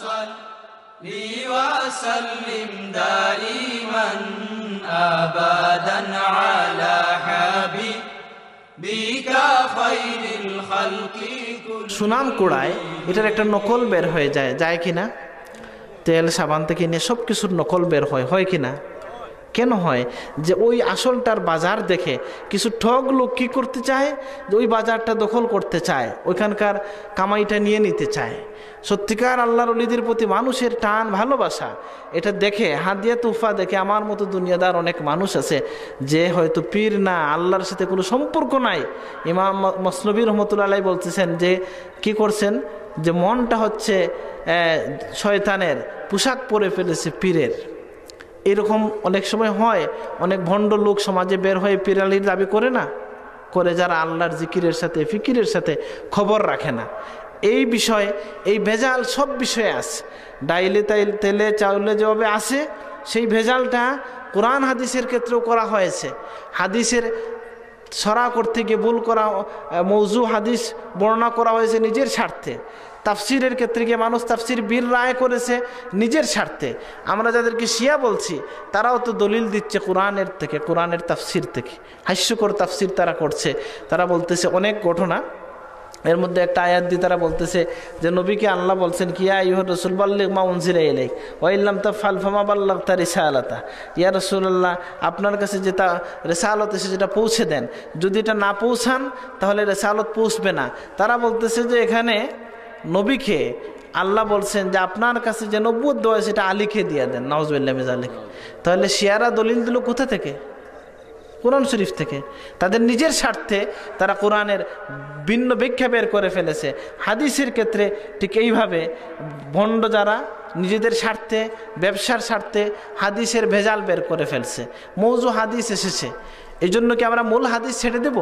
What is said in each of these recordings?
صلي وسلم دائما أبدا على حبيبك خير الخلق كلهم। সুনাম কুড়ায় এটার একটা নকল বের হয়ে যায় কিনা? তেল সাবান থেকে নিয়ে সব কিছুর নকল বের হয় কিনা? কেন হয়? যে ওই আসলটার বাজার দেখে কিছু ঠগ লোক কী করতে চায়, যে ওই বাজারটা দখল করতে চায়, ওইখানকার কামাইটা নিয়ে নিতে চায়। সত্যিকার আল্লাহর ওলিদের প্রতি মানুষের টান ভালোবাসা এটা দেখে, হাদিয়া তুফা দেখে আমার মতো দুনিয়াদার অনেক মানুষ আছে যে হয়তো পীর না, আল্লাহর সাথে কোনো সম্পর্ক নাই। ইমাম মসনবী রহমতুল্লাহ আলাইহি বলতেছেন যে কি করছেন, যে মনটা হচ্ছে শয়তানের পোশাক পরে ফেলেছে পীরের। এরকম অনেক সময় হয়, অনেক ভণ্ড লোক সমাজে বের হয়ে পীরালির দাবি করে না, করে যারা আল্লাহর জিকিরের সাথে ফিকিরের সাথে খবর রাখে না। এই বিষয়ে, এই ভেজাল সব বিষয়ে আছে। ডাইলে তেলে চাউলে যেভাবে আসে, সেই ভেজালটা কোরআন হাদিসের ক্ষেত্রেও করা হয়েছে। হাদিসের ছড়া করতে গিয়ে ভুল করা, মৌজু হাদিস বর্ণনা করা হয়েছে নিজের স্বার্থে। তাফসিরের ক্ষেত্রে গিয়ে মানুষ তাফসির বীর রায় করেছে নিজের স্বার্থে। আমরা যাদেরকে শিয়া বলছি তারাও তো দলিল দিচ্ছে কোরআনের থেকে, কোরআনের তাফসির থেকে। হাস্যকর তাফসির তারা করছে। তারা বলতেছে অনেক ঘটনা, এর মধ্যে একটা আয়াত দিয়ে তারা বলতেছে যে নবীকে আল্লাহ বলছেন কি, ইয়া আইয়ুহার রাসূল বাল্লিগ মা উনজিলা ইলাইক ওয়া ইল্লাম তাফআল ফামা বাল্লাগতা রিসালাতা। ইয়া রাসূলুল্লাহ, আপনার কাছে যেটা রিসালত এসে যেটা পৌঁছে দেন, যদি এটা না পৌঁছান তাহলে রিসালত পৌঁছবে না। তারা বলতেছে যে এখানে নবীকে আল্লাহ বলছেন যে আপনার কাছে যে নবুয়ত দেওয়া সেটা আলীকে দিয়ে দেন, নাউজুবিল্লাহি মিন যালিক। তাহলে শিয়ারা দলিল দিল কোথা থেকে? কোরআন শরীফ থেকে। তাদের নিজের স্বার্থে তারা কোরআনের ভিন্ন ব্যাখ্যা বের করে ফেলেছে। হাদিসের ক্ষেত্রে ঠিক এইভাবে ভণ্ড যারা নিজেদের স্বার্থে, ব্যবসার স্বার্থে হাদিসের ভেজাল বের করে ফেলছে। মৌজু হাদিস এসেছে, এই জন্য কি আমরা মূল হাদিস ছেড়ে দেব?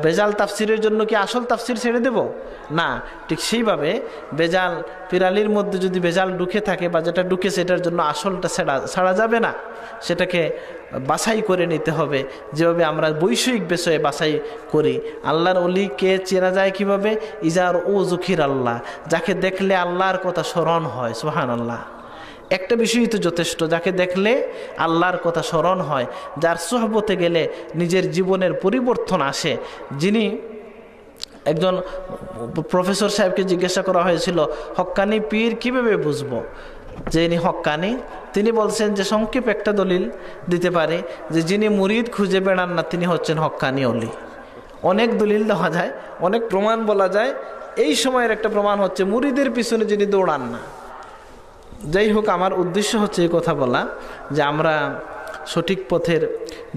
ভেজাল তাফসিরের জন্য কি আসল তাফসির ছেড়ে দেব? না। ঠিক সেইভাবে ভেজাল পিরালির মধ্যে যদি ভেজাল ঢুকে থাকে বা যেটা ঢুকেছে এটার জন্য আসলটা ছাড়া যাবে না, সেটাকে বাছাই করে নিতে হবে। যেভাবে আমরা বৈষয়িক বিষয়ে বাছাই করি, আল্লাহর ওলিকে চেনা যায় কিভাবে? ইজার ও জুখির আল্লাহ, যাকে দেখলে আল্লাহর কথা স্মরণ হয়। সুবহানাল্লাহ। একটা বিষয়ই তো যথেষ্ট, যাকে দেখলে আল্লাহর কথা স্মরণ হয়, যার সোহবতে গেলে নিজের জীবনের পরিবর্তন আসে। যিনি একজন প্রফেসর সাহেবকে জিজ্ঞাসা করা হয়েছিল হক্কানি পীর কিভাবে বুঝবো যে ইনি হক্কানি, তিনি বলছেন যে সংক্ষেপ একটা দলিল দিতে পারে যে যিনি মুরিদ খুঁজে বেড়ান না তিনি হচ্ছেন হক্কানি অলি। অনেক দলিল দেওয়া যায়, অনেক প্রমাণ বলা যায়। এই সময়ের একটা প্রমাণ হচ্ছে মুরিদের পিছনে যিনি দৌড়ান না। যাই হোক, আমার উদ্দেশ্য হচ্ছে এই কথা বলা যে আমরা সঠিক পথের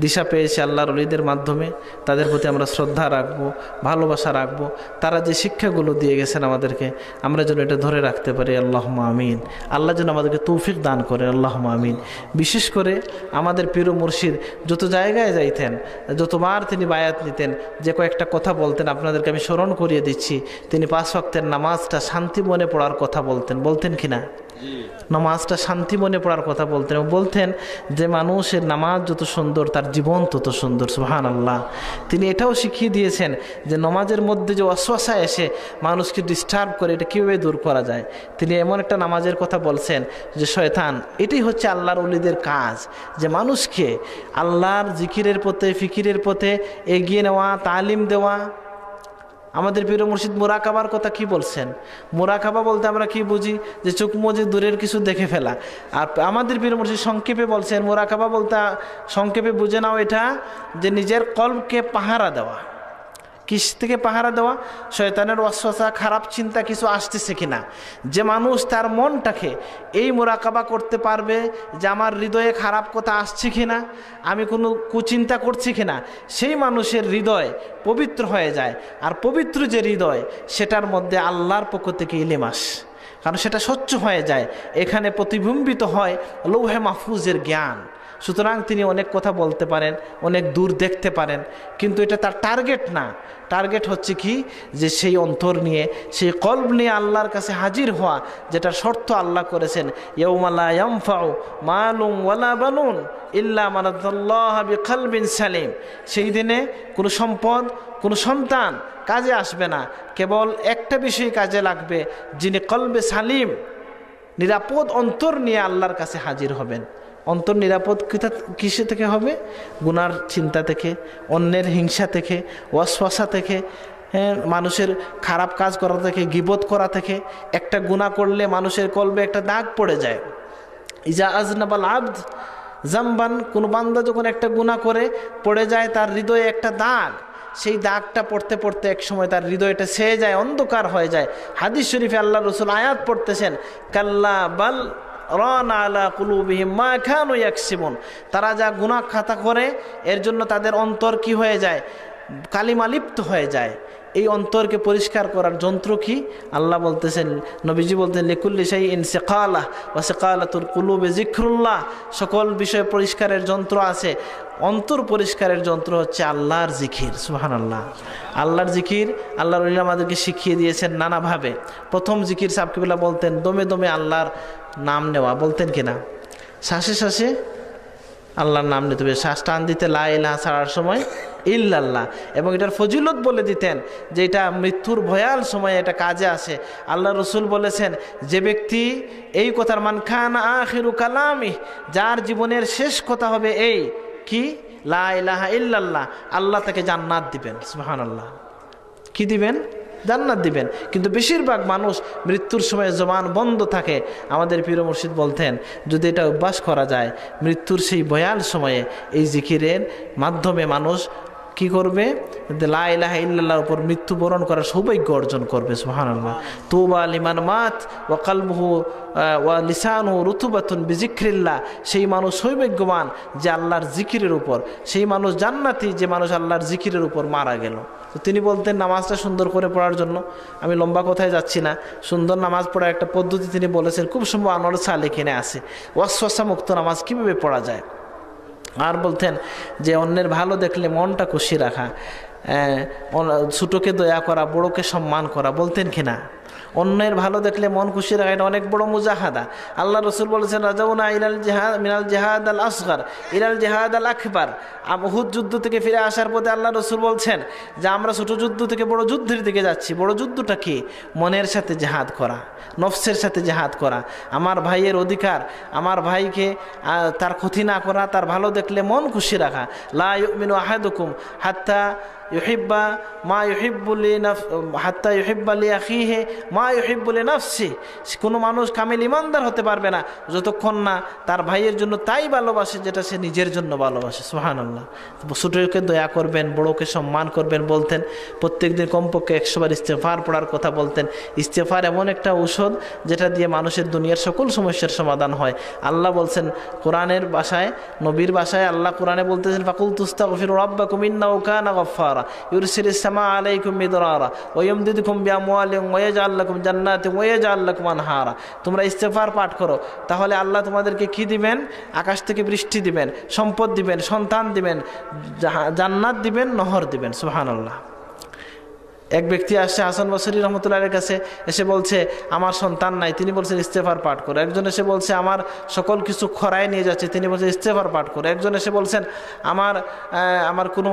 দিশা পেয়েছি আল্লাহর ওলিদের মাধ্যমে। তাদের প্রতি আমরা শ্রদ্ধা রাখবো, ভালোবাসা রাখবো। তারা যে শিক্ষাগুলো দিয়ে গেছেন আমাদেরকে, আমরা যেন এটা ধরে রাখতে পারি। আল্লাহুম্মা আমিন। আল্লাহ যেন আমাদেরকে তৌফিক দান করেন। আল্লাহুম্মা আমিন। বিশেষ করে আমাদের পীর মুর্শিদ যত জায়গায় যাইতেন, যতবার তিনি বায়াত নিতেন, যে কয়েকটা কথা বলতেন আপনাদেরকে আমি স্মরণ করিয়ে দিচ্ছি। তিনি 5 ওয়াক্তের নামাজটা শান্তি মনে পড়ার কথা বলতেন কিনা? নামাজটা শান্তি মনে পড়ার কথা বলতেন যে মানুষের নামাজ যত সুন্দর তার জীবন তত সুন্দর। সুবহানাল্লাহ। তিনি এটাও শিখিয়ে দিয়েছেন যে নামাজের মধ্যে যে ওয়াসওয়াসা এসে মানুষকে ডিস্টার্ব করে, এটা কীভাবে দূর করা যায়। তিনি এমন একটা নামাজের কথা বলছেন যে শয়তান, এটাই হচ্ছে আল্লাহর ওলিদের কাজ, যে মানুষকে আল্লাহর জিকিরের পথে, ফিকিরের পথে এগিয়ে নেওয়া, তালিম দেওয়া। আমাদের পীর মুর্শিদ মুরাকাবার কথা কি বলছেন? মুরাকাবা বলতে আমরা কি বুঝি? যে চোখ মুজে দূরের কিছু দেখে ফেলা। আর আমাদের পীর মুর্শিদ সংক্ষেপে বলছেন মুরাকাবা বলতে সংক্ষেপে বুঝে নাও এটা যে নিজের কলবকে পাহারা দেওয়া। কিস থেকে পাহারা দেওয়া? শয়তানের ওয়াসওয়াসা, খারাপ চিন্তা কিছু আসতেছে কিনা। যে মানুষ তার মনটাকে এই মুরাকাবা করতে পারবে যে আমার হৃদয়ে খারাপ কথা আসছে কিনা, আমি কোনো কুচিন্তা করছি কিনা, সেই মানুষের হৃদয় পবিত্র হয়ে যায়। আর পবিত্র যে হৃদয়, সেটার মধ্যে আল্লাহর পক্ষ থেকে ইলিমাস, কারণ সেটা স্বচ্ছ হয়ে যায়। এখানে প্রতিবিম্বিত হয় লৌহে মাহফুজের জ্ঞান। সুতরাং তিনি অনেক কথা বলতে পারেন, অনেক দূর দেখতে পারেন, কিন্তু এটা তার টার্গেট না। টার্গেট হচ্ছে কি, যে সেই অন্তর নিয়ে, সেই কলব নিয়ে আল্লাহর কাছে হাজির হওয়া, যেটার শর্ত আল্লাহ করেছেন, ইয়াউমা লা ইয়ানফাউ মালুন ওয়ালা বানুন ইল্লা মান আতাল্লাহা বিকলবিন সালিম। সেই দিনে কোনো সম্পদ, কোনো সন্তান কাজে আসবে না, কেবল এক একটা বিষয় কাজে লাগবে, যিনি কলবে সালিম, নিরাপদ অন্তর নিয়ে আল্লাহর কাছে হাজির হবেন। অন্তর নিরাপদ কিসে থেকে হবে? গুনার চিন্তা থেকে, অন্যের হিংসা থেকে, ওয়াসওয়াসা থেকে, মানুষের খারাপ কাজ করা থেকে, গীবত করা থেকে। একটা গুনাহ করলে মানুষের কলবে একটা দাগ পড়ে যায়। ইজা আজনাবাল আবদ জামবান, কোনো বান্দা যখন একটা গুনাহ করে পড়ে যায়, তার হৃদয়ে একটা দাগ, সেই দাগটা পড়তে পড়তে এক সময় তার হৃদয়টা ছেয়ে যায়, অন্ধকার হয়ে যায়। হাদিস শরীফে আল্লাহ রসুল আয়াত পড়তেছেন, কাল্লা বাল রানা আলা কুলুবিহিম মা কানু ইয়াকসিবুন, তারা যা গুনাহ খাতা করে এর জন্য তাদের অন্তর কি হয়ে যায়? কালিমা লিপ্ত হয়ে যায়। এই অন্তরকে পরিষ্কার করার যন্ত্র কি? আল্লাহ বলতেছেন, নবীজি বলতেন, লিকুল্লি শাইইন সিকালাহ ওয়া সিকালাতুল কুলুবি যিকরুল্লাহ, সকল বিষয় পরিষ্কারের যন্ত্র আছে, অন্তর পরিষ্কারের যন্ত্র হচ্ছে আল্লাহর জিকির। সুবহানাল্লাহ। আল্লাহর জিকির আল্লাহর ওলি আমাদেরকে শিখিয়ে দিয়েছেন নানাভাবে। প্রথম জিকির সাহেব কিবলা বলতেন, দমে দমে আল্লাহর নাম নেওয়া, বলতেন কিনা? শ্বাসে শ্বাসে আল্লাহর নাম নিতে হবে, শ্বাস টান দিতে লা ইলাহা ছাড়ার সময় ইল্লাল্লাহ। এবং এটার ফজিলত বলে দিতেন যে এটা মৃত্যুর ভয়াল সময়ে এটা কাজে আসে। আল্লাহ রসুল বলেছেন, যে ব্যক্তি এই কথার মান খানা আখিরু কালামি, যার জীবনের শেষ কথা হবে এই কি লা ইলাহা ইল্লাল্লাহ, আল্লাহ তাকে জান্নাত দিবেন। সুবহানাল্লাহ। কি দিবেন? জান্নাত দিবেন। কিন্তু বেশিরভাগ মানুষ মৃত্যুর সময় জবান বন্ধ থাকে। আমাদের পীর মুর্শিদ বলতেন, যদি এটা অভ্যাস করা যায়, মৃত্যুর সেই ভয়াল সময়ে এই জিকিরের মাধ্যমে মানুষ কি করবে? লা ইলাহা ইল্লাল্লাহর উপর মৃত্যুবরণ করার সৌভাগ্য অর্জন করবে। সুবহানাল্লাহ। তুবা লিমান মাত ওয়া কলবুহু ওয়া লিসানুহু রুতুবাতুন বিযিকরিল্লাহ, সেই মানুষ সৌভাগ্যবান যে আল্লাহর জিকিরের উপর, সেই মানুষ জান্নাতি যে মানুষ আল্লাহর জিকিরের উপর মারা গেল। তো তিনি বলতেন নামাজটা সুন্দর করে পড়ার জন্য। আমি লম্বা কথায় যাচ্ছি না, সুন্দর নামাজ পড়ার একটা পদ্ধতি তিনি বলেছেন, খুব সম্ভব আনোয়ার সালেহিনে আছে, ওয়াসওয়াসা মুক্ত নামাজ কীভাবে পড়া যায়। আর বলতেন যে অন্যের ভালো দেখলে মনটা খুশি রাখা, ছোটোকে দয়া করা, বড়োকে সম্মান করা, বলতেন কিনা? অন্যের ভালো দেখলে মন খুশি রাখা, এটা অনেক বড় মুজাহাদা। আল্লাহ রসুল বলেছেন, রাজাউনা ইলাল জিহাদ মিনাল জিহাদ আল আসগর ইলাল জিহাদ আল আকবার। উহুদ যুদ্ধ থেকে ফিরে আসার পথে আল্লাহ রসুল বলছেন যে আমরা ছোট যুদ্ধ থেকে বড় যুদ্ধের দিকে যাচ্ছি। বড় যুদ্ধটা কি? মনের সাথে জিহাদ করা, নফসের সাথে জিহাদ করা, আমার ভাইয়ের অধিকার, আমার ভাইকে তার ক্ষতি না করা, তার ভালো দেখলে মন খুশি রাখা। লা ইউমিনু আহাদুকুম হাত্তা ইউহিব্বা মা ইউহিব্বু হাত্তা ইউহিব্বা লিআখিহি মা ইউহিব্বু লিনাফসি। কোনো মানুষ কামিল ইমানদার হতে পারবে না যতক্ষণ না তার ভাইয়ের জন্য তাই ভালোবাসে যেটা সে নিজের জন্য ভালোবাসে। সুবহানাল্লাহ। ছোটকে দয়া করবেন, বড়কে সম্মান করবেন। বলতেন প্রত্যেকদিন কমপক্ষে 100 বার ইস্তেগফার পড়ার কথা বলতেন। ইস্তেগফার এমন একটা ঔষধ যেটা দিয়ে মানুষের দুনিয়ার সকল সমস্যার সমাধান হয়। আল্লাহ বলছেন কোরআনের ভাষায়, নবীর ভাষায় আল্লাহ কোরআনে বলতেছেন, ফাকুল তুস্তাগফিরু রাব্বাকুম ইন্নাহু কানা গাফফারা ইউরসিলিস সামা আলাইকুম মিদরারা ওয়া ইয়ামদিদুকুম বিআমওয়ালিন ওয়া ইয়াজআল লাকুম জান্নাতিন ওয়া ইয়াজআল লাকুম আনহারা। তোমরা ইস্তেগফার পাঠ করো, তাহলে আল্লাহ তোমাদেরকে কি দিবেন? আকাশ থেকে বৃষ্টি দিবেন, সম্পদ দিবেন, সন্তান দিবেন, জান্নাত দিবেন, নহর দিবেন। সুবহানাল্লাহ। এক ব্যক্তি আসছে হাসান বসরি রহমতুল্লাহের কাছে, এসে বলছে আমার সন্তান নাই, তিনি বলছেন ইস্তেগফার পাঠ করো। একজন এসে বলছে আমার সকল কিছু খরায় নিয়ে যাচ্ছে, তিনি বলছেন ইস্তেগফার পাঠ করো। একজন এসে বলছেন আমার কোনো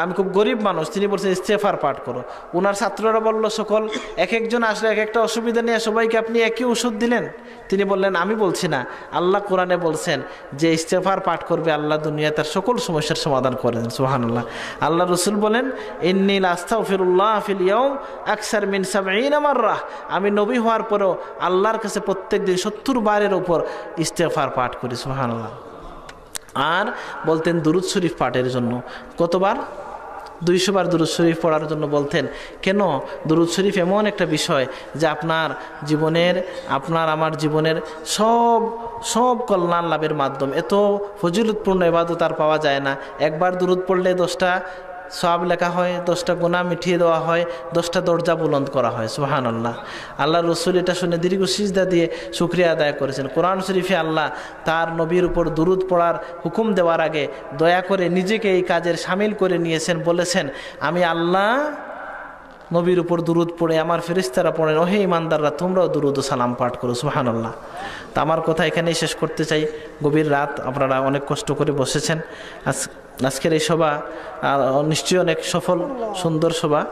আমি খুব গরিব মানুষ, তিনি বলছেন ইস্তেগফার পাঠ করো। ওনার ছাত্ররা বলল সকল এক একজন আসলে এক একটা অসুবিধা নিয়ে সবাইকে আপনি একই ওষুধ দিলেন। তিনি বললেন আমি বলছি না, আল্লাহ কোরআনে বলছেন যে ইস্তেগফার পাঠ করবে আল্লাহ দুনিয়া তার সকল সমস্যার সমাধান করে দেন। সুবহানাল্লাহ। আল্লাহ রসুল বলেন ইন্নী লাস্তাগফিরুল্লাহ ফিল ইয়াউম আকসার মিন 70 মাররা, আমি নবী হওয়ার পরেও আল্লাহর কাছে প্রত্যেক দিন 70 বারের উপর ইস্তেগফার পাঠ করি। সুবহানাল্লাহ। আর বলতেন দুরূদ শরীফ পাঠের জন্য কতবার? 200 বার দুরূদ শরীফ পড়ার জন্য বলতেন। কেন? দুরূদ শরীফ এমন একটা বিষয় যে আপনার জীবনের, আপনার আমার জীবনের সব কল্যাণ লাভের মাধ্যম। এত ফজিলতপূর্ণ ইবাদত আর পাওয়া যায় না। একবার দুরূদ পড়লে 10টা সওয়াব লেখা হয়, 10টা গুনাহ মিটিয়ে দেওয়া হয়, 10টা দরজা বুলন্দ করা হয়। সুবহানাল্লাহ। আল্লাহ রসুল এটা শুনে দীর্ঘ সিজদা দিয়ে শুকরিয়া আদায় করেছেন। কোরআন শরীফে আল্লাহ তার নবীর উপর দুরূদ পড়ার হুকুম দেওয়ার আগে দয়া করে নিজেকে এই কাজের সামিল করে নিয়েছেন। বলেছেন আমি আল্লাহ নবীর উপর দুরূদ পড়ে আমার ফেরেশতারা পড়েন, ওহে ইমানদাররা তোমরাও দুরূদ ও সালাম পাঠ করো। সুবহানাল্লাহ। তা আমার কথা এখানেই শেষ করতে চাই। গভীর রাত, আপনারা অনেক কষ্ট করে বসেছেন। আজকের এই সভা নিশ্চয়ই অনেক সফল সুন্দর সভা।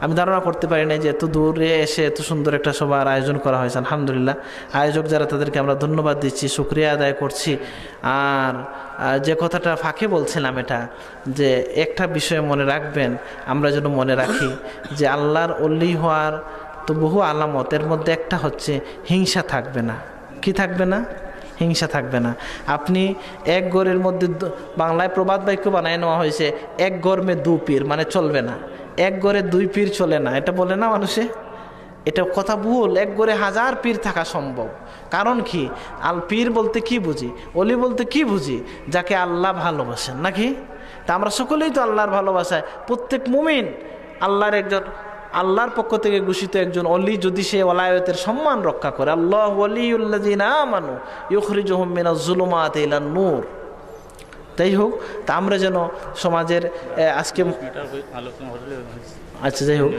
আমি ধারণা করতে পারি না যে এত দূরে এসে এত সুন্দর একটা সভার আয়োজন করা হয়েছে। আলহামদুলিল্লাহ, আয়োজক যারা তাদেরকে আমরা ধন্যবাদ দিচ্ছি, শুকরিয়া আদায় করছি। আর যে কথাটা ফাঁকে বলছিলাম, এটা যে একটা বিষয় মনে রাখবেন, আমরা যেন মনে রাখি যে আল্লাহর ওলি হওয়ার তো বহু আলামত, এর মধ্যে একটা হচ্ছে হিংসা থাকবে না। কি থাকবে না? হিংসা থাকবে না। আপনি এক ঘরের মধ্যে, বাংলায় প্রবাদ বাক্য বানায় নেওয়া হয়েছে, এক ঘর মে দু পীর, মানে চলবে না। এক ঘরে দুই পীর চলে না, এটা বলে না মানুষে, এটা কথা ভুল। এক ঘরে হাজার পীর থাকা সম্ভব। কারণ কি, আল পীর বলতে কি বুঝি, অলি বলতে কি বুঝি? যাকে আল্লাহ ভালোবাসেন, নাকি? তা আমরা সকলেই তো আল্লাহর ভালোবাসায়, প্রত্যেক মুমিন আল্লাহর একজন, আল্লাহর পক্ষ থেকে ঘোষিত একজন অলি, যদি সে ওলায়তের সম্মান রক্ষা করে। আল্লাহ ওয়ালিউল্লাযিনা আমানু ইউখরিজুহুম মিনাজ যুলুমাতি ইলান নূর। তাই হোক, তা আমরা যেন সমাজের আজকে, আচ্ছা যাই হোক,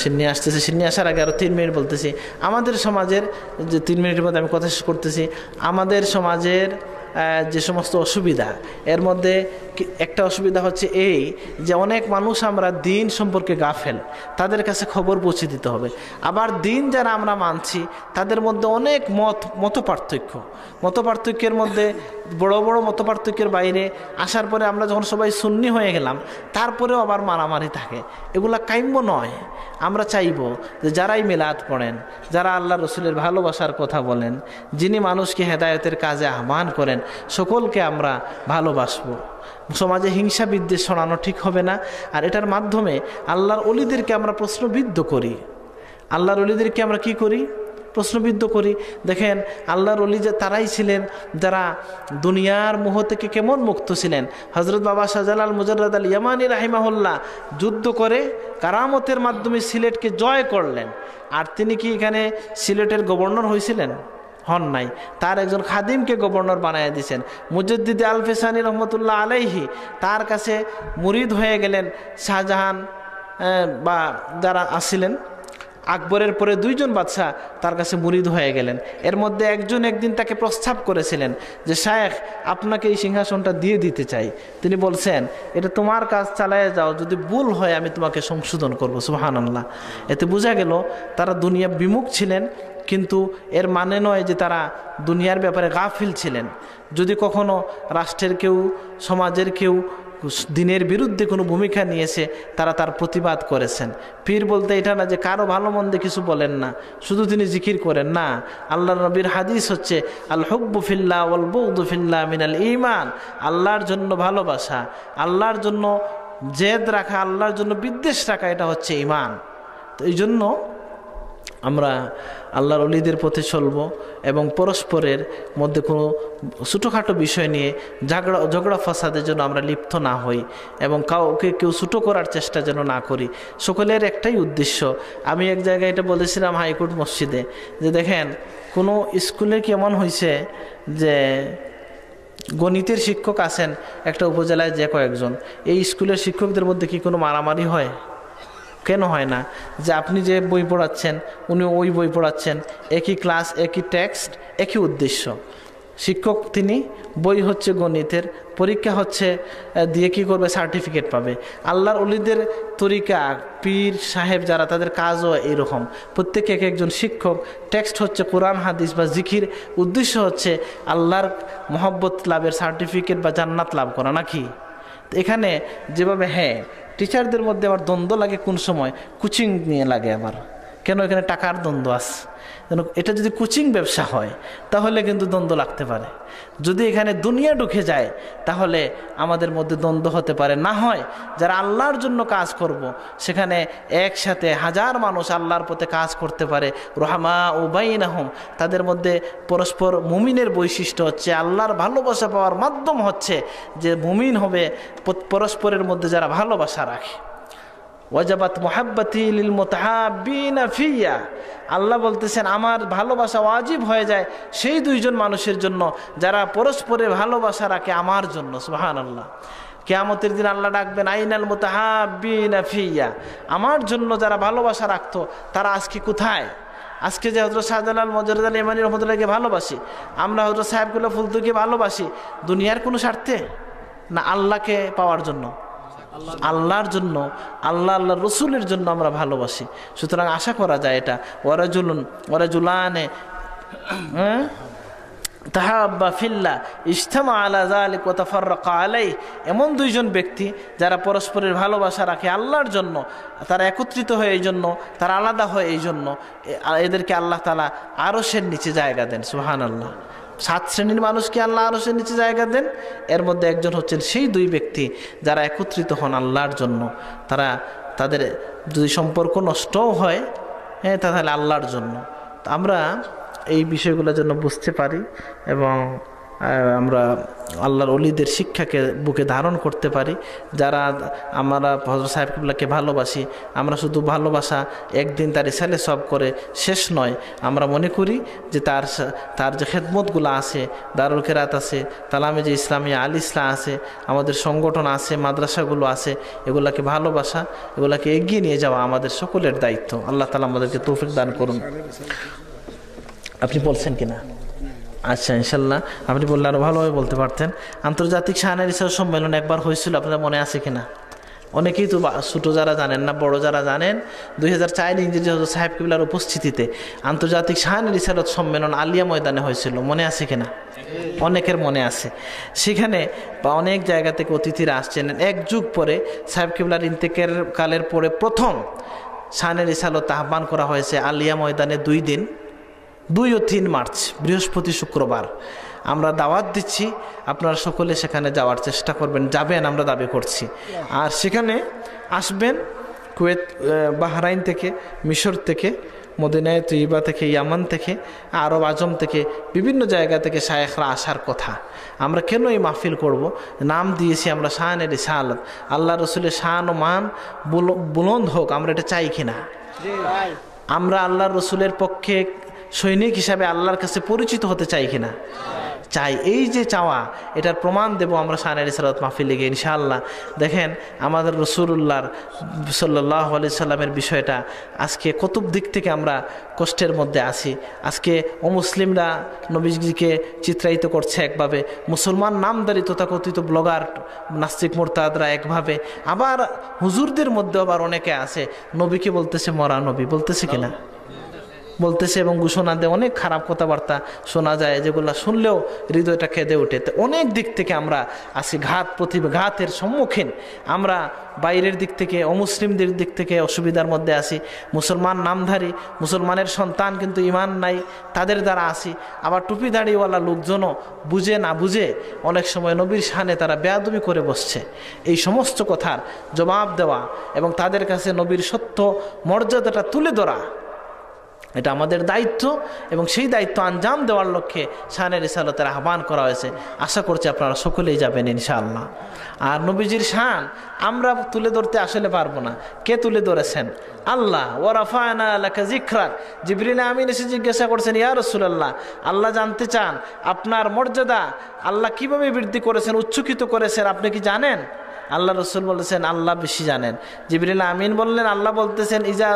সিন্নি আসতেছে, সিন্নি আসার আগে আরও 3 মিনিট বলতেছি। আমাদের সমাজের যে 3 মিনিটের মধ্যে আমি কথা শেষ করতেছি, আমাদের সমাজের যে সমস্ত অসুবিধা, এর মধ্যে একটা অসুবিধা হচ্ছে এই যে অনেক মানুষ আমরা দিন সম্পর্কে গাফেল, তাদের কাছে খবর পৌঁছে দিতে হবে। আবার দিন যারা আমরা মানছি তাদের মধ্যে অনেক মত পার্থক্যের মধ্যে বড় বড় মত পার্থক্যের বাইরে আসার পরে আমরা যখন সবাই সুন্নি হয়ে গেলাম, তারপরেও আবার মারামারি থাকে। এগুলা কাম্য নয়। আমরা চাইব যে যারাই মিলাদ পড়েন, যারা আল্লাহ রসুলের ভালোবাসার কথা বলেন, যিনি মানুষকে হেদায়েতের কাজে আহ্বান করেন, সকলকে আমরা ভালোবাসবো। সমাজে হিংসা বিদ্বেষ ছড়ানো ঠিক হবে না। আর এটার মাধ্যমে আল্লাহর অলিদেরকে আমরা প্রশ্নবিদ্ধ করি। আল্লাহর অলিদেরকে আমরা কি করি? প্রশ্নবিদ্ধ করি। দেখেন, আল্লাহর অলি যে তারাই ছিলেন যারা দুনিয়ার মোহ থেকে কেমন মুক্ত ছিলেন। হজরত বাবা শাহজালাল মুজাররদ আল ইয়ামানী রাহিমাহুল্লাহ যুদ্ধ করে কারামতের মাধ্যমে সিলেটকে জয় করলেন। আর তিনি কি এখানে সিলেটের গভর্নর হয়েছিলেন? হন নাই। তার একজন খাদিমকে গভর্নর বানায় দিয়েছেন। মুজাদ্দিদ আল ফেসানি রহমতুল্লাহ আলাইহি তার কাছে মুরিদ হয়ে গেলেন। শাহজাহান বা যারা আসছিলেন, আকবরের পরে 2 জন বাদশাহ তার কাছে মুরিদ হয়ে গেলেন। এর মধ্যে একজন একদিন তাকে প্রস্তাব করেছিলেন যে শায়েখ, আপনাকে এই সিংহাসনটা দিয়ে দিতে চাই। তিনি বলছেন, এটা তোমার কাজ, চালায় যাও, যদি ভুল হয় আমি তোমাকে সংশোধন করবো। সুবহানাল্লাহ। এতে বোঝা গেল তারা দুনিয়া বিমুখ ছিলেন, কিন্তু এর মানে নয় যে তারা দুনিয়ার ব্যাপারে গাফিল ছিলেন। যদি কখনো রাষ্ট্রের কেউ, সমাজের কেউ দিনের বিরুদ্ধে কোনো ভূমিকা নিয়েছে, তারা তার প্রতিবাদ করেছেন। পীর বলতে এটা না যে কারো ভালো মন্দে কিছু বলেন না, শুধু তিনি জিকির করেন না। আল্লাহর নবীর হাদিস হচ্ছে আল হুব্বু ফিল্লাহ ওয়াল বুগদু ফিল্লাহ মিনাল ঈমান। আল্লাহর জন্য ভালোবাসা, আল্লাহর জন্য জেদ রাখা, আল্লাহর জন্য বিদ্বেষ রাখা, এটা হচ্ছে ঈমান। তো এই জন্য আমরা আল্লাহর ওলিদের পথে চলব এবং পরস্পরের মধ্যে কোনো ছোটোখাটো বিষয় নিয়ে ঝগড়া ফাসাদের জন্য আমরা লিপ্ত না হই এবং কাউকে কেউ ছোটো করার চেষ্টা যেন না করি। সকলের একটাই উদ্দেশ্য। আমি এক জায়গায় এটা বলেছিলাম হাইকোর্ট মসজিদে, যে দেখেন, কোনো স্কুলে কেমন হয়েছে যে গণিতের শিক্ষক আছেন একটা উপজেলায় যে কয়েকজন, এই স্কুলের শিক্ষকদের মধ্যে কি কোনো মারামারি হয়? কেন হয় না? যে আপনি যে বই পড়াচ্ছেন, উনি ওই বই পড়াচ্ছেন, একই ক্লাস, একই টেক্সট, একই উদ্দেশ্য। শিক্ষক তিনি, বই হচ্ছে গণিতের, পরীক্ষা হচ্ছে দিয়ে কি করবে? সার্টিফিকেট পাবে। আল্লাহর ওলিদের তরিকা, পীর সাহেব যারা, তাদের কাজও এইরকম। প্রত্যেকে এক একজন শিক্ষক। টেক্সট হচ্ছে কোরআন হাদিস বা জিকির, উদ্দেশ্য হচ্ছে আল্লাহর মহব্বত লাভের সার্টিফিকেট বা জান্নাত লাভ করা, নাকি? এখানে যেভাবে, হ্যাঁ, টিচারদের মধ্যে আবার দ্বন্দ্ব লাগে কোন সময়? কোচিং নিয়ে লাগে আবার। কেন? এখানে টাকার দ্বন্দ্ব আছে। এটা যদি কোচিং ব্যবসা হয় তাহলে কিন্তু দ্বন্দ্ব লাগতে পারে। যদি এখানে দুনিয়া ঢুকে যায় তাহলে আমাদের মধ্যে দ্বন্দ্ব হতে পারে। না হয় যারা আল্লাহর জন্য কাজ করব, সেখানে একসাথে হাজার মানুষ আল্লাহর পথে কাজ করতে পারে। রহমা ও বাইনাহুম, তাদের মধ্যে পরস্পর মুমিনের বৈশিষ্ট্য হচ্ছে, আল্লাহর ভালোবাসা পাওয়ার মাধ্যম হচ্ছে যে মুমিন হবে পরস্পরের মধ্যে যারা ভালোবাসা রাখে। ওয়াজাবাত মুহাব্বতি লিল মুতাহাব্বিনা ফিয়া, আল্লাহ বলতেছেন আমার ভালোবাসা ওয়াজিব হয়ে যায় সেই 2 জন মানুষের জন্য যারা পরস্পরের ভালোবাসা রাখে আমার জন্য। সুবহানাল্লাহ। কিয়ামতের দিন আল্লাহ ডাকবেন, আইনাল মুতাহাব্বিনা ফিয়া, আমার জন্য যারা ভালোবাসা রাখতো তারা আজকে কোথায়? আজকে যে হযরত শাহজালাল মুজাররদ আল ইয়ামানী রাহমাতুল্লাহকে ভালোবাসি, আমরা হযরত সাহেবুল্লাহ ফুলতুকে ভালোবাসি দুনিয়ার কোনো স্বার্থে? না আল্লাহকে পাওয়ার জন্য? আল্লাহর জন্য, আল্লাহ রসুলের জন্য আমরা ভালোবাসি। সুতরাং আশা করা যায় এটা ওয়ারাজুলানে তাহাব্বা ফিল্লাহ ইজতামা আলা যালিক ওয়া তাফাররাকা আলাইহি, এমন দুইজন ব্যক্তি যারা পরস্পরের ভালোবাসা রাখে আল্লাহর জন্য, তারা একত্রিত হয় এই জন্য, তারা আলাদা হয় এই জন্য, এদেরকে আল্লাহ তাআলা আরশের নিচে জায়গা দেন। সুবহানাল্লাহ। 7 শ্রেণীর মানুষকে আল্লাহ আরশের নিচে জায়গা দেন, এর মধ্যে একজন হচ্ছেন সেই দুই ব্যক্তি যারা একত্রিত হন আল্লাহর জন্য। তাদের যদি সম্পর্ক নষ্টও হয়, তাহলে আল্লাহর জন্য। আমরা এই বিষয়গুলো যেন বুঝতে পারি এবং আমরা আল্লাহর ওলিদের শিক্ষাকে বুকে ধারণ করতে পারি। যারা আমরা হযরত সাহেব কিবলাকে ভালোবাসি, আমরা শুধু ভালোবাসা একদিন তার ইসালে সব করে শেষ নয়। আমরা মনে করি যে তার যে খেদমতগুলো আছে, দারুল কেরাত আছে, তালামিজে ইসলামিয়া আল ইসলাম আছে, আমাদের সংগঠন আছে, মাদ্রাসাগুলো আছে, এগুলাকে ভালোবাসা, এগুলাকে এগিয়ে নিয়ে যাওয়া আমাদের সকলের দায়িত্ব। আল্লাহ তাআলা আমাদেরকে তৌফিক দান করুন। আপনি বলছেন কিনা? আচ্ছা, ইনশাল্লাহ আপনি বললে আরও ভালোভাবে বলতে পারতেন। আন্তর্জাতিক শাহানার ইসলাম সম্মেলন একবার হয়েছিল, আপনার মনে আছে কিনা? অনেকেই তো ছোটো যারা জানেন না, বড় যারা জানেন, 2004 ইংরেজি হযরত সাহেব কিবলার উপস্থিতিতে আন্তর্জাতিক শাহানার রিসালাত সম্মেলন আলিয়া ময়দানে হয়েছিল, মনে আছে কিনা? অনেকের মনে আছে। সেখানে অনেক জায়গা থেকে অতিথিরা আসছেন। এক যুগ পরে সাহেব কিবলার ইন্তেকালের পরে প্রথম শাহানার রিসালাত আহ্বান করা হয়েছে আলিয়া ময়দানে 2 দিন, 2 ও 3 মার্চ, বৃহস্পতি শুক্রবার। আমরা দাওয়াত দিচ্ছি, আপনারা সকলে সেখানে যাওয়ার চেষ্টা করবেন, যাবেন আমরা দাবি করছি। আর সেখানে আসবেন কুয়েত, বাহরাইন থেকে, মিশর থেকে, মদিনায়ে তৈয়বা থেকে, ইয়ামান থেকে, আরব আজম থেকে, বিভিন্ন জায়গা থেকে শায়েখরা আসার কথা। আমরা কেন এই মাহফিল করব? নাম দিয়েছি আমরা শাহানে রিসালাত, আল্লাহ রসুলের শান ও মান বুলন্দ হোক, আমরা এটা চাই কিনা? আমরা আল্লাহ রসুলের পক্ষে সৈনিক হিসাবে আল্লাহর কাছে পরিচিত হতে চাই কিনা? চাই। এই যে চাওয়া, এটার প্রমাণ দেব আমরা শাহানে রিসালাত মাহফিল লিগে ইনশাআল্লাহ। দেখেন আমাদের রাসূলুল্লাহর সাল্লাল্লাহু আলাইহি সাল্লামের বিষয়টা আজকে কত দিক থেকে আমরা কষ্টের মধ্যে আছি। আজকে অমুসলিমরা নবীজিকে চিত্রায়িত করছে একভাবে, মুসলমান নামদারি তথাকথিত ব্লগার নাস্তিক মুরতাদরা একভাবে, আবার হুজুরদের মধ্যে আবার অনেকে আছে নবীকে বলতেছে মরা নবী, বলতেছে কিনা? বলতেছে এবং ঘোষণা দেয়, অনেক খারাপ কথাবার্তা শোনা যায় যেগুলো শুনলেও হৃদয়টা কেঁদে ওঠে। তো অনেক দিক থেকে আমরা আছি ঘাতের সম্মুখীন। আমরা বাইরের দিক থেকে, অমুসলিমদের দিক থেকে অসুবিধার মধ্যে আছি। মুসলমান নামধারী, মুসলমানের সন্তান কিন্তু ইমান নাই, তাদের দ্বারা আছি। আবার টুপি দাড়িওয়ালা লোকজনও বুঝে না বুঝে অনেক সময় নবীর শানে তারা বেয়াদবি করে বসছে। এই সমস্ত কথার জবাব দেওয়া এবং তাদের কাছে নবীর সত্য মর্যাদাটা তুলে ধরা, এটা আমাদের দায়িত্ব এবং সেই দায়িত্ব আঞ্জাম দেওয়ার লক্ষ্যে শাহানে রিসালাতের আহ্বান করা হয়েছে। আশা করছি আপনারা সকলেই যাবেন ইনশাআল্লাহ। আর নবীজির শান আমরা তুলে ধরতে আসলে পারবো না। কে তুলে ধরেছেন? আল্লাহ। ওয়া রাফা'না লাকা যিকরাক। জিবরিল আমিন এসে জিজ্ঞাসা করছেন, ইয়া রাসূলুল্লাহ, আল্লাহ জানতে চান আপনার মর্যাদা আল্লাহ কিভাবে বৃদ্ধি করেছেন, উচ্চকিত করেছেন, আপনি কি জানেন? আল্লাহ রসুল বলেছেন আল্লাহ বেশি জানেন। জিবরিল আমিন বললেন, আল্লাহ বলতেছেন ইজা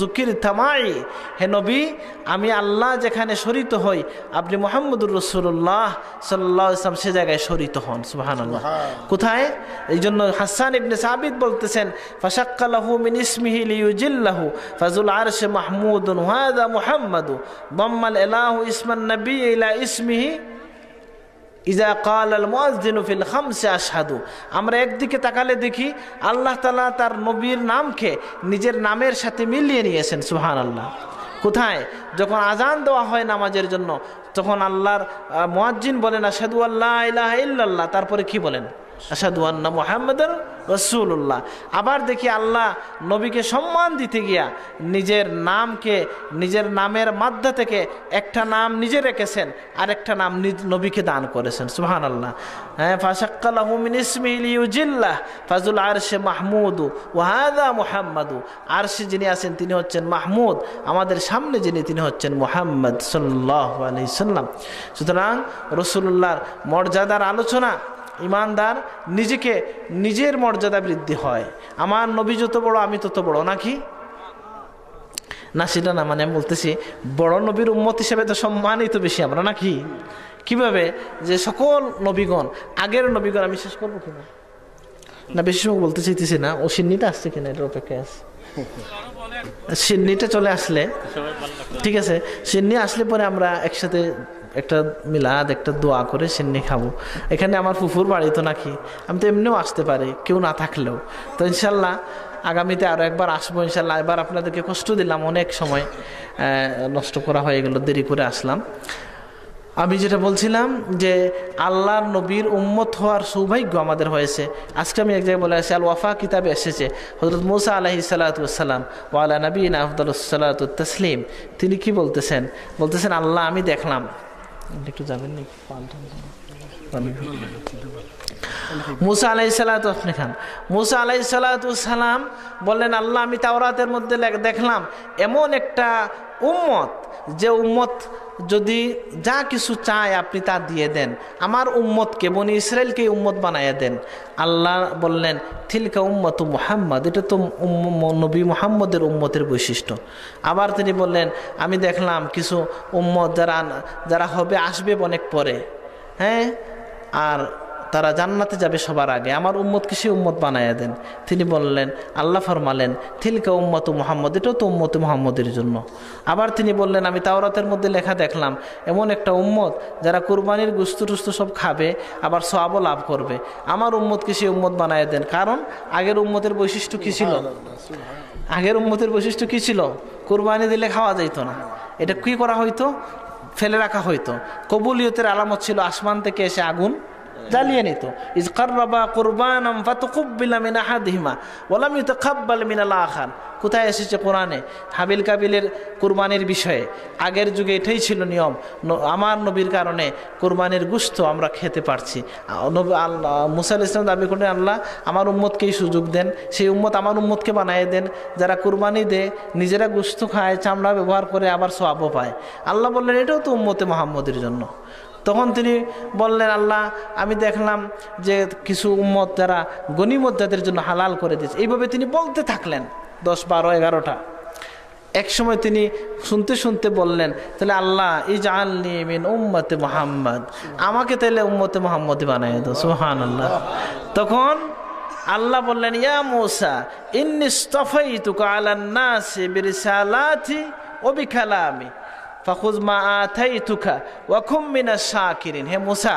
যুকির থামাই, হে নবী, আমি আল্লাহ যেখানে শরিত হই আপনি মুহাম্মদুর রাসূলুল্লাহ সাল্লাল্লাহু আলাইহি ওয়াসাল্লাম সে জায়গায় শরিত হন। সুবহানাল্লাহ। কোথায়? এই জন্য হাসান ইবনে সাবিত বলতেছেন, ফাশাক্কালাহু মিন ইসমিহি লিইউজিল্লাহু ফাজুল আরশে মাহমুদুন ওয়াদা মুহাম্মাদু দাম্মাল ইলাহু ইসমান নবী ইলা ইসমিহি ইজা কাল আল মুয়াজ্জিনু ফিল খামসে আশহাদু। আমরা একদিকে তাকালে দেখি আল্লাহ তাআলা তার নবীর নামকে নিজের নামের সাথে মিলিয়ে নিয়েছেন। সুবহানাল্লাহ। কোথায়? যখন আজান দেওয়া হয় নামাজের জন্য, তখন আল্লাহর মুয়াজ্জিন বলেন আশহাদু আল্লা ইলাহা ইল্লাল্লাহ, তারপরে কি বলেন? আশহাদু আন্না মুহাম্মাদার রাসূলুল্লাহ। আবার দেখি আল্লাহ নবীকে সম্মান দিতে গিয়া নিজের নামকে, নিজের নামের মাধ্যমে থেকে একটা নাম নিজে রেখেছেন আর একটা নাম নবীকে দান করেছেন। সুবহানাল্লাহ। হ্যাঁ, ফাশাক্কালাহু মিন ইসমিহি লিইউজিল্লাহ ফাজুল আরশে মাহমুদু ওয়া হাযা মুহাম্মাদু। আরশে যিনি আছেন তিনি হচ্ছেন মাহমুদ, আমাদের সামনে যিনি তিনি হচ্ছেন মুহাম্মদ সাল্লাল্লাহু আলাইহি সাল্লাম। সুতরাং রাসূলুল্লাহর মর্যাদার আলোচনা, ইমানদার নিজেকে নিজের মর্যাদা বৃদ্ধি হয়। আমার নবী যত বড় আমি তত বড়, নাকি না সেটা না, মানে আমি বলতেছি বড় নবীর উম্মত হিসেবে তো সম্মানিত বেশি আমরা নাকি। কিভাবে যে সকল নবীগণ, আগের নবীগণ, আমি শেষ করবো কিনা না, বেশি সময় বলতে চাইতেছি না। ও সিন্নিটা আসছে কিনা এটার অপেক্ষায় আছে। সিন্নিটা চলে আসলে ঠিক আছে, সিন্নি আসলে পরে আমরা একসাথে একটা মিলাদ, একটা দোয়া করে সিন্নি খাবো। এখানে আমার ফুফুর বাড়ি তো নাকি, আমি তো এমনিও আসতে পারি কেউ না থাকলেও। তো ইনশাল্লাহ আগামীতে আরও একবার আসবো ইনশাল্লাহ। এবার আপনাদেরকে কষ্ট দিলাম, অনেক সময় নষ্ট করা হয়ে গেল, দেরি করে আসলাম। আমি যেটা বলছিলাম যে আল্লাহর নবীর উম্মত হওয়ার সৌভাগ্য আমাদের হয়েছে। আজকে আমি এক জায়গায় বলে আসি, আল ওয়াফা কিতাবে এসেছে হযরত মুসা আলাইহিস সালাতু ওয়াস সালাম ওয়া আলা নবিয়িনা আফদালুস সালাতু ওয়াত তাসলিম, তিনি কি বলতেছেন, বলতেছেন আল্লাহ আমি দেখলাম, একটু যাবেন নি মুসা আলাইহিস সালাতু আপনি খান। মুসা আলাইহিস সালাতু ওয়াস সালাম বললেন আল্লাহ আমি তাওরাতের মধ্যে দেখলাম এমন একটা উম্মত, যে উম্মত যদি যা কিছু চায় আপনি তা দিয়ে দেন, আমার উম্মতকে বনি ইসরায়েলকে উম্মত বানাইয়া দেন। আল্লাহ বললেন তিলকা উম্মতু মুহাম্মদ, এটা তো নবী মুহাম্মদের উম্মতের বৈশিষ্ট্য। আবার তিনি বললেন আমি দেখলাম কিছু উম্মত যারা হবে আসবে অনেক পরে, হ্যাঁ, আর তারা জান্নাতে যাবে সবার আগে, আমার উম্মতকে সে উম্মত বানাইয়া দেন। তিনি বললেন, আল্লাহ ফরমালেন তিলকা উম্মতু মুহাম্মদ, এটাও তো উম্মতে মুহাম্মদের জন্য। আবার তিনি বললেন আমি তাওরাতের মধ্যে লেখা দেখলাম এমন একটা উম্মত যারা কুরবানির গোশত টুস্ত সব খাবে, আবার সওয়াবও লাভ করবে, আমার উম্মতকে সে উম্মত বানাইয়া দেন। কারণ আগের উম্মতের বৈশিষ্ট্য কী ছিল? আগের উম্মতের বৈশিষ্ট্য কী ছিল? কুরবানি দিলে খাওয়া যাইতো না, এটা কি করা হইতো? ফেলে রাখা হইতো। কবুলিয়তের আলামত ছিল আসমান থেকে এসে আগুন জ্বালিয়ে নিত। ইজ কাররাবা কুরবানাম ফাতুকুব্বিলা মিন আহাদিহিমা ওয়া লাম ইউতাকাব্বাল মিনাল আখার। কোথায় এসেছে কোরআনে? হাবিল কাবিলের কুরবানির বিষয়ে। আগের যুগে এটাই ছিল নিয়ম, আমার নবীর কারণে কুরবানির গোশত আমরা খেতে পারছি। মুসা আলাইহিস সালাম দাবি করেন আল্লাহ আমার উম্মতকেই সুযোগ দেন, সেই উম্মত আমার উম্মতকে বানিয়ে দেন যারা কুরবানি দেয়, নিজেরা গোশত খায়, চামড়া ব্যবহার করে, আবার সওয়াবও পায়। আল্লাহ বললেন এটাও তো উম্মতে মুহাম্মদের জন্য। তখন তিনি বললেন আল্লাহ আমি দেখলাম যে কিছু উম্মত যারা গনিমত যাদের জন্য হালাল করে দিয়েছে। এইভাবে তিনি বলতে থাকলেন 10, 12, 11টা। এক সময় তিনি শুনতে শুনতে বললেন তাহলে আল্লাহ ইজআলনি মিন উম্মতে মুহাম্মদ, আমাকে তাহলে উম্মতে মুহাম্মদ বানায় দাও। সুবহানাল্লাহ। তখন আল্লাহ বললেন ইয়া মুসা ইন্নী ইসতাফাইতুকা আলান নাসি বিরিসালাতি ওয়া বিকালামি ফাখুয মা আতাইতুকা ওয়া কুম মিনাশ শাকিরিন। হে মুসা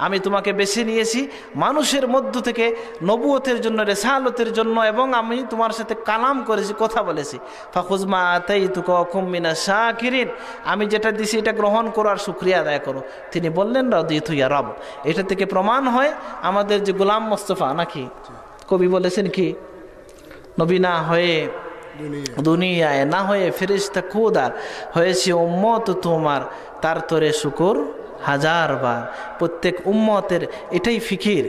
আমি তোমাকে বেছে নিয়েছি মানুষের মধ্য থেকে নবুয়তের জন্য, রিসালতের জন্য, এবং আমি তোমার সাথে কালাম করেছি, কথা বলেছি। ফাখুয মা আতাইতুকা ওয়া কুম মিনাশ শাকিরিন, আমি যেটা দিছি এটা গ্রহণ করো আর শুকরিয়া আদায় করো। তিনি বললেন রাদিতু ইয়া রব। এটা থেকে প্রমাণ হয় আমাদের যে গোলাম মোস্তফা নাকি, কবি বলেছেন কি, নবী না হয়ে দুনিয়ায় না হয়ে ফেরেশতা খোদার হয়েছে উম্মত তোমার, তার তরে শুকর হাজার বার। প্রত্যেক উম্মতের এটাই ফিকির।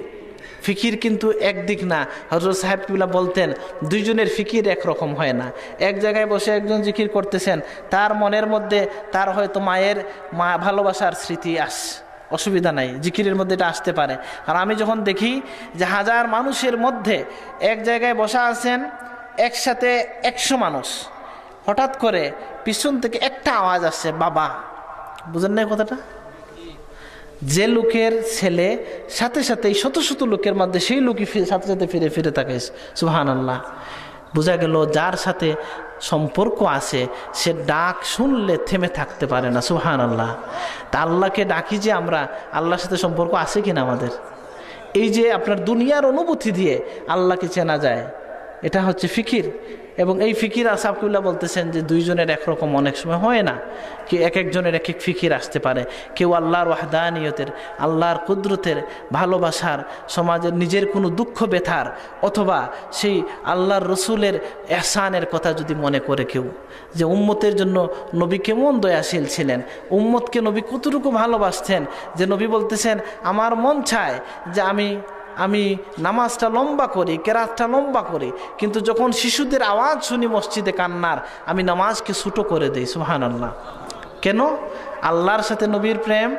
ফিকির কিন্তু একদিক না। হযরত সাহেব কিবলা বলতেন দুইজনের ফিকির একরকম হয় না। এক জায়গায় বসে একজন জিকির করতেছেন, তার মনের মধ্যে তার হয়তো মায়ের ভালোবাসার স্মৃতি অসুবিধা নাই, জিকিরের মধ্যে এটা আসতে পারে। আর আমি যখন দেখি যে হাজার মানুষের মধ্যে এক জায়গায় বসা আছেন একসাথে 100 মানুষ, হঠাৎ করে পিছন থেকে একটা আওয়াজ আসছে বাবা, বুঝেন না কথাটা? যে লোকের ছেলে সাথে সাথে শত শত লোকের মধ্যে সেই লোকই সাথে সাথে ফিরে ফিরে তাকে সুবহানাল্লাহ। বোঝা গেল যার সাথে সম্পর্ক আছে সে ডাক শুনলে থেমে থাকতে পারে না। সুবহানাল্লাহ। তা আল্লাহকে ডাকি যে আমরা, আল্লাহর সাথে সম্পর্ক আছে কিনা আমাদের? এই যে আপনার দুনিয়ার অনুভূতি দিয়ে আল্লাহকে চেনা যায়, এটা হচ্ছে ফিকির। এবং এই ফিকির সাহেবুল্লাহ বলতেছেন যে দুইজনের একরকম অনেক সময় হয় না, কি এক একজনের এক এক ফিকির আসতে পারে। কেউ আল্লাহর ওয়াহদানিয়তের, আল্লাহর কুদরতের, ভালোবাসার, সমাজের নিজের কোনো দুঃখ ব্যথার, অথবা সেই আল্লাহর রসুলের এহসানের কথা যদি মনে করে কেউ, যে উম্মতের জন্য নবী কেমন দয়াশীল ছিলেন, উম্মতকে নবী কতটুকু ভালোবাসতেন, যে নবী বলতেছেন আমার মন চায় যে আমি নামাজটা লম্বা করি, কেরাতটা লম্বা করি, কিন্তু যখন শিশুদের আওয়াজ শুনি মসজিদে কান্নার, আমি নামাজকে ছোটো করে দিই। সুবহানাল্লাহ। কেন? আল্লাহর সাথে নবীর প্রেম,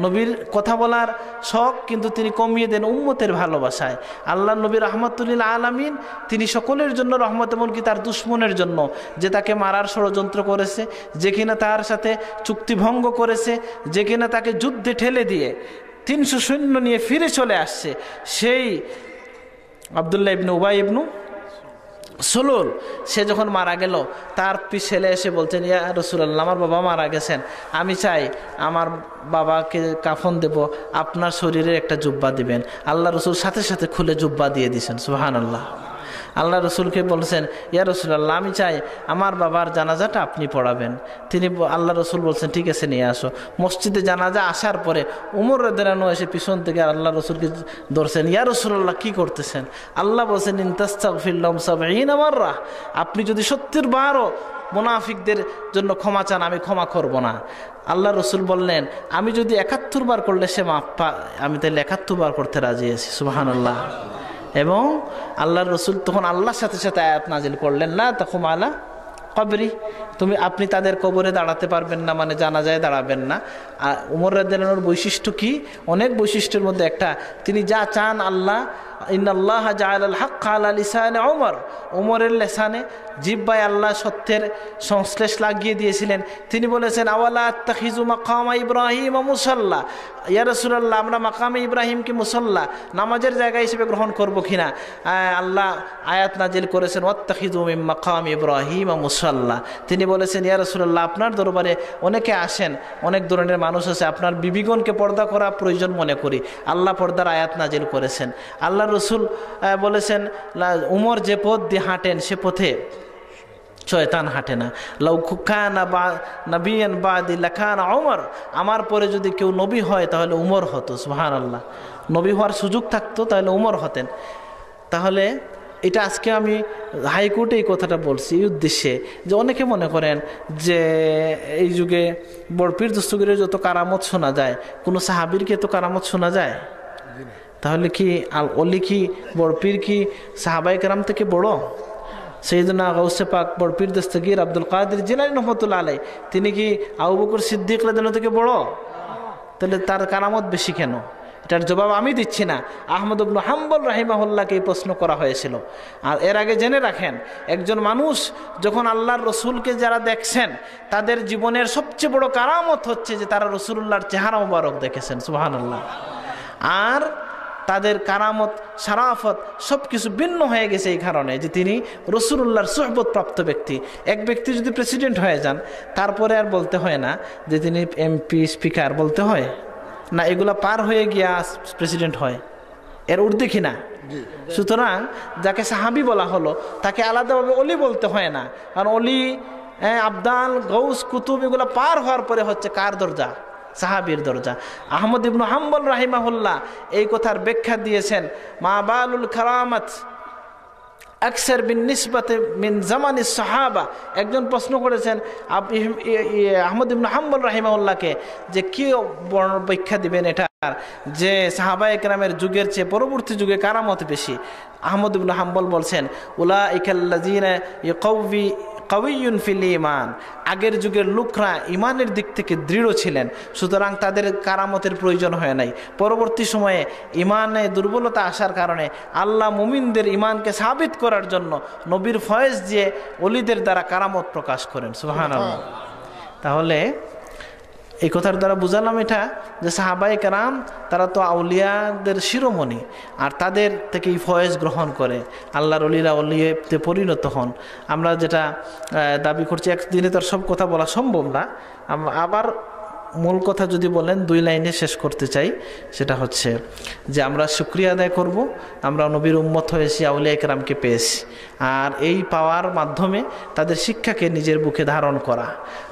নবীর কথা বলার শখ কিন্তু তিনি কমিয়ে দেন উম্মতের ভালোবাসায়। আল্লাহ নবী রাহমাতুল আলামিন, তিনি সকলের জন্য রহমত, এমনকি তার দুশ্মনের জন্য, যে তাকে মারার ষড়যন্ত্র করেছে, যে কিনা তার সাথে চুক্তিভঙ্গ করেছে, যে কিনা তাকে যুদ্ধে ঠেলে দিয়ে 300 সৈন্য নিয়ে ফিরে চলে আসছে, সেই আব্দুল্লাহ ইবনু উবাই ইবনু সুলুল, সে যখন মারা গেল, তার ছেলে এসে বলছেন, ইয়া রাসূলুল্লাহ, আমার বাবা মারা গেছেন, আমি চাই আমার বাবাকে কাফন দেব, আপনার শরীরে একটা জুব্বা দিবেন। আল্লাহ রসুল সাথে সাথে খুলে জুব্বা দিয়ে দিয়েছেন। সুবহানাল্লাহ। আল্লাহ রসুলকে বলছেন, ইয়া রাসূলুল্লাহ, আমি চাই আমার বাবার জানাজাটা আপনি পড়াবেন। আল্লাহ রসুল বলছেন, ঠিক আছে, নিয়ে আসো। মসজিদে জানাজা আসার পরে উমর রাদিয়াল্লাহু আনহু এসে পিছন থেকে আল্লাহ রসুলকে ধরছেন, ইয়া রাসূলুল্লাহ, কি করতেছেন? আল্লাহ বলছেন, ইন তাস্তাগফির লাহুম 70 মাররা, আপনি যদি 70 বারও মুনাফিকদের জন্য ক্ষমা চান, আমি ক্ষমা করব না। আল্লাহ রসুল বললেন, আমি যদি 71 বার করলে সে আমি তাহলে 71 বার করতে রাজি আছি। সুবহানাল্লাহ। এবং আল্লাহর রসুল তখন আল্লাহর সাথে সাথে আয়াত নাজিল করলেন, লা তাকুম আলা কবরি, আপনি তাদের কবরে দাঁড়াতে পারবেন না, মানে জানাজায় দাঁড়াবেন না। আর উমর রাদিয়াল্লাহু আনহুর বৈশিষ্ট্য কি? অনেক বৈশিষ্ট্যের মধ্যে একটা, তিনি যা চান আল্লাহ, ইন্নাল্লাহ জাআলাল হাক্কা আলা লিসানি উমর, উমরের লেসানে, জিহ্বায় আল্লাহ সত্যের সংশ্লেষ লাগিয়ে দিয়েছিলেন। তিনি বলেছেন, আওয়ালা আত্তাখিযু মাকামা ইব্রাহিম মুসাল্লা, ইয়া রাসূলুল্লাহ, আমরা মাকামে ইব্রাহিমকে মুসাল্লা, নামাজের জায়গা হিসেবে গ্রহণ করব কিনা? আল্লাহ আয়াত নাজিল করেছেন, ওয়াত্তাখিযু মিন মাকাম ইব্রাহিম মুসাল্লা। তিনি বলেছেন, ইয়া রাসূলুল্লাহ, আপনার দরবারে অনেকে আসেন, অনেক ধরনের মানুষ আছে, আপনার বিবিগণকে পর্দা করা প্রয়োজন মনে করি। আল্লাহ পর্দার আয়াত নাজিল করেছেন। আল্লাহ রসুল বলেছেন, উমর যে পথ দিয়ে হাঁটেন সে পথে শয়তান হাঁটে না। লাউ কানা নবিয়ান বাদি লাকানা উমর, আমার পরে যদি কেউ নবী হয় তাহলে উমর হতো। সুবহানাল্লাহ। নবী হওয়ার সুযোগ থাকতো তাহলে উমর হতেন। তাহলে এটা আজকে আমি হাইকোর্টে এই কথাটা বলছি এই উদ্দেশ্যে, যে অনেকে মনে করেন যে এই যুগে বড়পীর দস্তগীরের যত কারামত শোনা যায়, কোনো সাহাবীর কি এত কারামত শোনা যায়? তাহলে কি অলি কি বড়পীর কি সাহাবায়ে কেরাম থেকে বড়? সাইয়েদনা গাউসে পাক বড়পীর দস্তগীর আব্দুল কাদের জিলানী রহমাতুল্লাহ আলাইহি, তিনি কি আবু বকর সিদ্দিক রাদিয়াল্লাহু আনহু থেকে বড়? তাহলে তার কারামত বেশি কেন? এটার জবাব আমি দিচ্ছি না, আহমদ ইবনে হাম্বল রাহিমাহুল্লাহকে এই প্রশ্ন করা হয়েছিল। আর এর আগে জেনে রাখেন, একজন মানুষ যখন আল্লাহর রসুলকে যারা দেখছেন, তাদের জীবনের সবচেয়ে বড় কারামত হচ্ছে যে তারা রসুলুল্লাহর চেহারা মুবারক দেখেছেন। সুবহানাল্লাহ। আর তাদের কারামত, শারাফত সব কিছু ভিন্ন হয়ে গেছে এই কারণে যে তিনি রসুলুল্লাহর সুহবত প্রাপ্ত ব্যক্তি। এক ব্যক্তি যদি প্রেসিডেন্ট হয়ে যান, তারপরে আর বলতে হয় না যে তিনি এমপি, স্পিকার, বলতে হয় না, এগুলা পার হয়ে গিয়া প্রেসিডেন্ট হয়, এর ঊর্ধ্বে কিনা। সুতরাং যাকে সাহাবী বলা হলো তাকে আলাদাভাবে অলি বলতে হয় না, কারণ অলি, আবদাল, গৌস, কুতুব এগুলো পার হওয়ার পরে হচ্ছে কার দরজা? সাহাবীর দরজা। আহমদ ইবনে হাম্বল রাহিমাহুল্লাহ এই কথার ব্যাখ্যা দিয়েছেন, মা বালুল কারামাত আকসার বিন নিসবাতে মিন জামানিস সাহাবা। একজন প্রশ্ন করেছেন আহমদ ইবনে হাম্বল রাহিমাহুল্লাহকে যে কি ব্যাখ্যা দিবেন এটা, যে সাহাবায়ে কেরামের যুগের চেয়ে পরবর্তী যুগে কারামত বেশি। আহমদ ইবনে হাম্বল বলছেন, উলাইকাল্লাযিনা কাউইয়ুন ফিল ঈমান, আগের যুগের লোকরা ইমানের দিক থেকে দৃঢ় ছিলেন, সুতরাং তাদের কারামতের প্রয়োজন হয় নাই। পরবর্তী সময়ে ইমানে দুর্বলতা আসার কারণে আল্লাহ মুমিনদের ইমানকে সাবিত করার জন্য নবীর ফয়েজ দিয়ে ওলিদের দ্বারা কারামত প্রকাশ করেন। সুবহানাল্লাহ। তাহলে এই কথার দ্বারা বুঝালাম এটা যে সাহাবায়ে কেরাম তারা তো আউলিয়াদের শিরোমণি, আর তাদের থেকে এই ফয়েজ গ্রহণ করে আল্লাহর ওলিরা ওলিতে পরিণত হন। আমরা যেটা দাবি করছি, একদিনে তার সব কথা বলা সম্ভব না। আবার মূল কথা যদি বলেন 2 লাইনে শেষ করতে চাই, সেটা হচ্ছে যে আমরা শুকরিয়া আদায় করব, আমরা নবীর উম্মত হয়েছি, আউলিয়া কেরামকে পেয়েছি, আর এই পাওয়ার মাধ্যমে তাদের শিক্ষাকে নিজের বুকে ধারণ করা।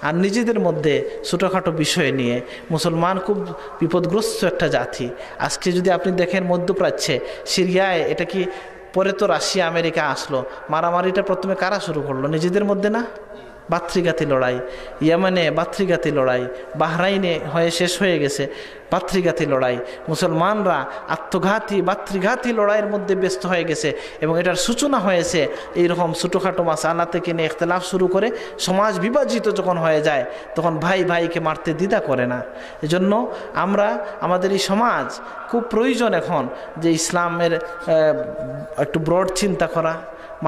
আর নিজেদের মধ্যে ছোটোখাটো বিষয় নিয়ে, মুসলমান খুব বিপদগ্রস্ত একটা জাতি। আজকে যদি আপনি দেখেন মধ্যপ্রাচ্যে, সিরিয়ায়, এটা কি পরে তো রাশিয়া আমেরিকা আসলো, মারামারিটা প্রথমে কারা শুরু করলো? নিজেদের মধ্যে না? ভাতৃঘাতী লড়াই, ইয়েমেনে ভাতৃঘাতী লড়াই, বাহরাইনে হয়ে শেষ হয়ে গেছে ভাতৃঘাতী লড়াই। মুসলমানরা আত্মঘাতী ভাতৃঘাতী লড়াইয়ের মধ্যে ব্যস্ত হয়ে গেছে এবং এটার সূচনা হয়েছে এইরকম ছোটোখাটো মাসালা থেকে নিয়ে ইখতিলাফ শুরু করে সমাজ বিভাজিত যখন হয়ে যায় তখন ভাই ভাইকে মারতে দ্বিধা করে না। এজন্য আমরা আমাদের এই সমাজ খুব প্রয়োজন এখন যে ইসলামের একটু ব্রড চিন্তা করা,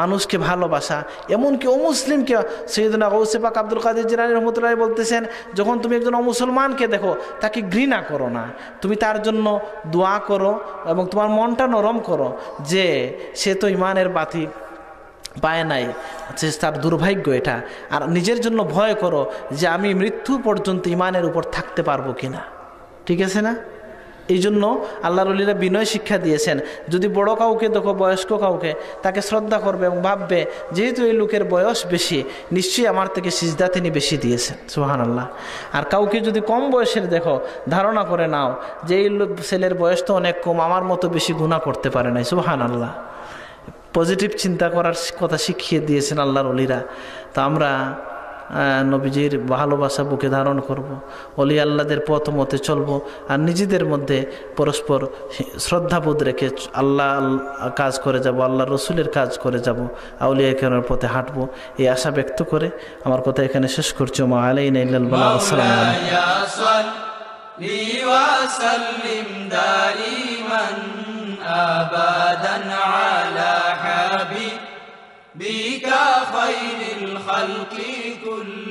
মানুষকে ভালোবাসা, এমনকি অমুসলিমকে। সৈয়দনা গৌসে পাক আব্দুল কাদের জিলানী রহমতুল্লাহ বলতেছেন, যখন তুমি একজন অমুসলমানকে দেখো তাকে ঘৃণা করো না, তুমি তার জন্য দোয়া করো এবং তোমার মনটা নরম করো যে সে তো ইমানের বাতি পায় নাই, তার দুর্ভাগ্য এটা। আর নিজের জন্য ভয় করো যে আমি মৃত্যু পর্যন্ত ইমানের উপর থাকতে পারবো কিনা। ঠিক আছে না? এই জন্য আল্লাহর ওলিরা বিনয় শিক্ষা দিয়েছেন, যদি বড় কাউকে দেখো, বয়স্ক কাউকে, তাকে শ্রদ্ধা করবে এবং ভাববে যেহেতু এই লোকের বয়স বেশি, নিশ্চয়ই আমার থেকে সিজদা তিনি বেশি দিয়েছেন। সুবহানাল্লাহ। আর কাউকে যদি কম বয়সের দেখো, ধারণা করে নাও যে এই ছেলের বয়স তো অনেক কম, আমার মতো বেশি গুনাহ করতে পারে নাই। সুবহানাল্লাহ। পজিটিভ চিন্তা করার কথা শিখিয়ে দিয়েছেন আল্লাহর ওলিরা। তো আমরা নবীজির ভালোবাসা বুকে ধারণ করব, অলি আল্লাহদের পথ মতে চলবো, আর নিজেদের মধ্যে পরস্পর শ্রদ্ধাবোধ রেখে আল্লাহ কাজ করে যাব, আল্লাহ রসুলের কাজ করে যাব, আউলিয়া কেরামের পথে হাঁটবো, এই আশা ব্যক্ত করে আমার কথা এখানে শেষ করছি। মা আলাইনা ইল্লাল বালাগ। আসসালামু আলাইকুম। بك خير الخلق كل